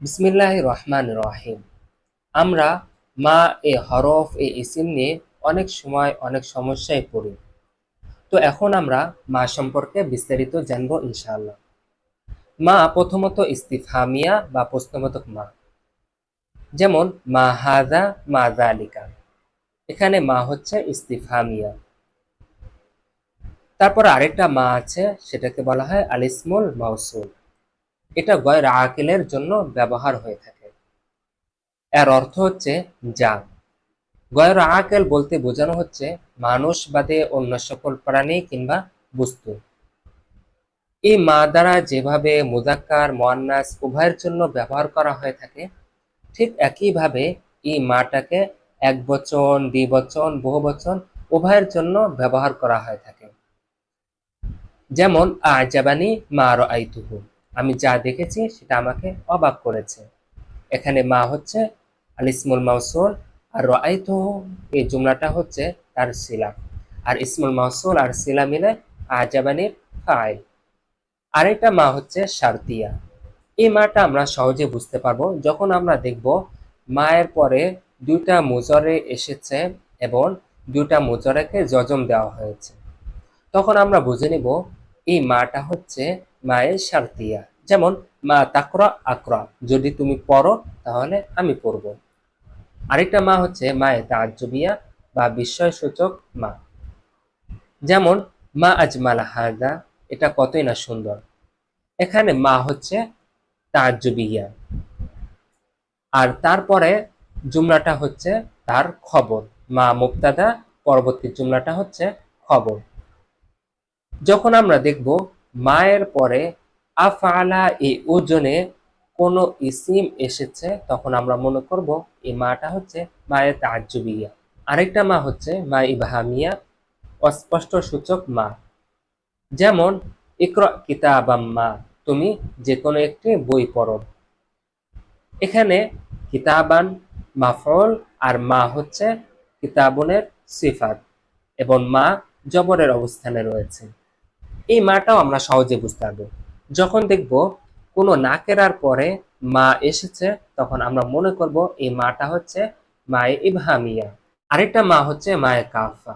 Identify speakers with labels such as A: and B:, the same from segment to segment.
A: বিসমিল্লাহির রহমানির রহিম। আমরা মা এ হরফ এ ইসিম নিয়ে অনেক সময় অনেক সমস্যায় পড়ি। তো এখন আমরা মা সম্পর্কে বিস্তারিত জানবো ইনশাআল্লাহ। মা প্রথমত ইস্তিফহামিয়া বা প্রশ্নবোধক মা, যেমন মা হাযা মা যালিকা। এখানে মা হচ্ছে ইস্তিফহামিয়া। তারপর আরেকটা মা আছে, সেটাকে বলা হয় আল ইসমুল মাউসুল। এটা গয়র আকিলের জন্য ব্যবহার হয়ে থাকে। এর অর্থ হচ্ছে যা। গয়র আকেল বলতে বোঝানো হচ্ছে মানুষ বাদে অন্য সকল প্রাণী কিংবা বস্তু। এই মা দ্বারা যেভাবে মুযাক্কার মুআন্নাস উভয়ের জন্য ব্যবহার করা হয়ে থাকে, ঠিক একইভাবে এই মাটাকে একবচন, দ্বিবচন, বহুবচন উভয়ের জন্য ব্যবহার করা হয়ে থাকে। যেমন আ'জাবানি মা রাআইতুহু, আমি যা দেখেছি সেটা আমাকে অবাক করেছে। এখানে মা হচ্ছে আল ইসমুল মাউসুল, আর রাআইতুহু এই জুমলাটা হচ্ছে তার সিলা। আর ইসমুল মাউসুল আর সিলা মিলে আ'জাবানির ফাইল। আরেকটা মা হচ্ছে শারতিয়া। এই মাটা আমরা সহজে বুঝতে পারবো যখন আমরা দেখব মায়ের পরে দুইটা মুজরে এসেছে এবং দুইটা মুজরাকে জজম দেওয়া হয়েছে। তখন আমরা বুঝে নিব এই মাটা হচ্ছে মায়ের শারতিয়া। যেমন মা তাকরা আকরা, যদি তুমি পড়ো তাহলে আমি পড়ব। আরেকটা মা হচ্ছে মায়ে তাজ্জুবিয়া বা বিস্ময়সূচক মা, যেমন মা আজমালা হাদা, এটা কতই না সুন্দর। এখানে মা হচ্ছে তাজ্জুবিয়া। আর তারপরে জুমলাটা হচ্ছে তার খবর। মা মুবতাদা, পরবর্তী জুমলাটা হচ্ছে খবর। যখন আমরা দেখব মায়ের পরে আফআলা এই ওজনে কোনো ইসিম এসেছে, তখন আমরা মনে করব এই মাটা হচ্ছে মায়ে তাজ্জুবিয়া। আরেকটা মা হচ্ছে মা ইবহামিয়া, অস্পষ্ট সূচক মা, যেমন ইকরা কিতাবাম মা, তুমি যে কোনো একটি বই পড়ো। এখানে কিতাবান মাফউল আর মা হচ্ছে কিতাবুনের সিফাত, এবং মা জবরের অবস্থানে রয়েছে। এই মাটাও আমরা সহজে বুঝতে পারবো। যখন দেখব কোনো নাকেরার পরে মা এসেছে, তখন আমরা মনে করব এই মাটা হচ্ছে মায়ে ইবহামিয়া। আরেকটা মা হচ্ছে মায়ে কাফা।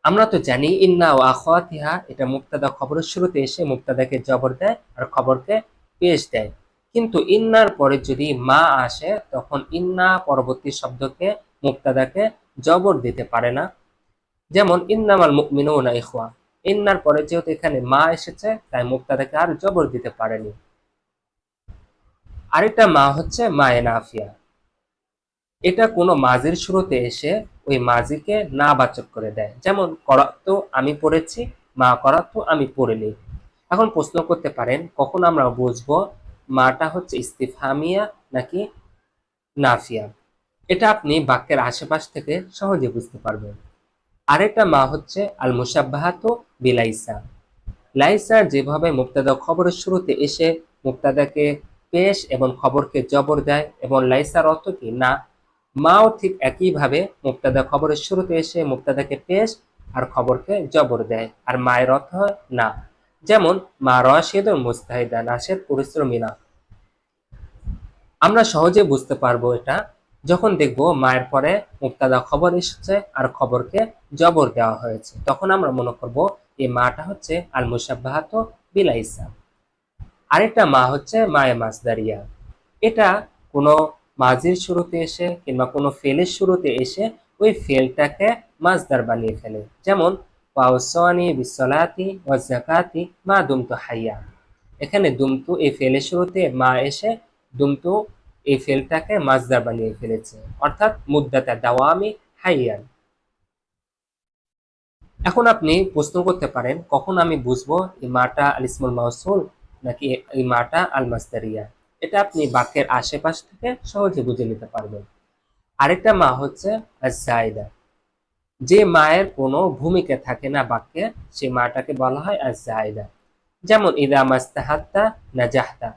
A: আমরা তো জানি ইন্না ও আখাওয়াতিহা, এটা মুবতাদা খবরের শুরুতে এসে মুবতাদাকে জবর দেয় আর খবরকে পেশ দেয়। কিন্তু ইন্নার পরে যদি মা আসে, তখন ইন্না পরবর্তী শব্দকে মুবতাদাকে জবর দিতে পারে না। যেমন ইন্নামাল মুমিনুনা ইখওয়া, ইন্নার পরে যেহেতু এখানে মা এসেছে, তাই মুবতাদাকে আর জবর দিতে পারেনি। আরেকটা মা হচ্ছে মায়ে নাফিয়া। এটা কোনো মাজির শুরুতে এসে ওই মাজিকে না বাচক করে দেয়। যেমন করাতো আমি পড়েছি, মা করাতো আমি পড়িনি। এখন প্রশ্ন করতে পারেন, কখন আমরা বুঝবো মাটা হচ্ছে ইস্তিফহামিয়া নাকি নাফিয়া? এটা আপনি বাক্যের আশেপাশ থেকে সহজে বুঝতে পারবেন। আরেকটা মা হচ্ছে আল মুশাব্বাহাতু বিলাইসা। লাইসা যেভাবে মুবতাদা খবরের শুরুতে এসে মুবতাদাকে পেশ এবং খবরকে জবর দেয়, এবং লাইসার অর্থ কি না, মাও ঠিক একইভাবে মুবতাদা খবরের শুরুতে এসে মুবতাদাকে পেশ আর খবরকে জবর দেয়, আর মায়ের অর্থ হয় না। যেমন মা রাশিদুন মুস্তাহিদা, নাশেদ পরিশ্রমী না। আমরা সহজে বুঝতে পারবো এটা যখন দেখব মায়ের পরে মুবতাদা খবর এসেছে আর খবরকে জবর দেওয়া হয়েছে, তখন আমরা মনে করব এই মাটা হচ্ছে আল মুশাব্বাহাতু বিলাইসা। আরেকটা মা হচ্ছে মায়ে মাসদারিয়া। এটা কোনো মাজির শুরুতে এসে কিংবা কোনো ফেলের শুরুতে এসে ওই ফেলটাকে মাসদার বানিয়ে ফেলে। যেমন ওয়াউসানি বিসসালাতি ওয়াজ যাকাতি মা দুমতু হাইয়া। এখানে দুমতু এই ফেলের শুরুতে মা এসে দুমতু এই ফেলটাকে মাসদার বানিয়ে ফেলেছে, অর্থাৎ মুদ্দাতা দাওয়ামি হাইয়ান। এখন আপনি প্রশ্ন করতে পারেন, কখন আমি বুঝবো এই মাটা আল ইসমুল মাউসুল নাকি এই মাটা আল মাসদারিয়া? এটা আপনি বাক্যের আশেপাশ থেকে সহজে বুঝে নিতে পারবেন। আরেকটা মা হচ্ছে আজ-জায়দা। যে মায়ের কোনো ভূমিকা থাকে না বাক্যে, সেই মাটাকে বলা হয় আজ-জায়দা। যেমন ইদা মাস্তাহাত্তা নাজাহতা,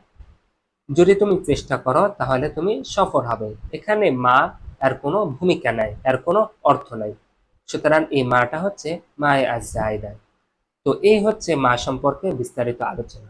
A: যদি তুমি চেষ্টা করো তাহলে তুমি সফল হবে। এখানে মা এর কোনো ভূমিকা নাই, এর কোনো অর্থ নাই, সুতরাং এই মাটা হচ্ছে মায়ে আজ-জায়দা। তো এই হচ্ছে মা সম্পর্কে বিস্তারিত আলোচনা।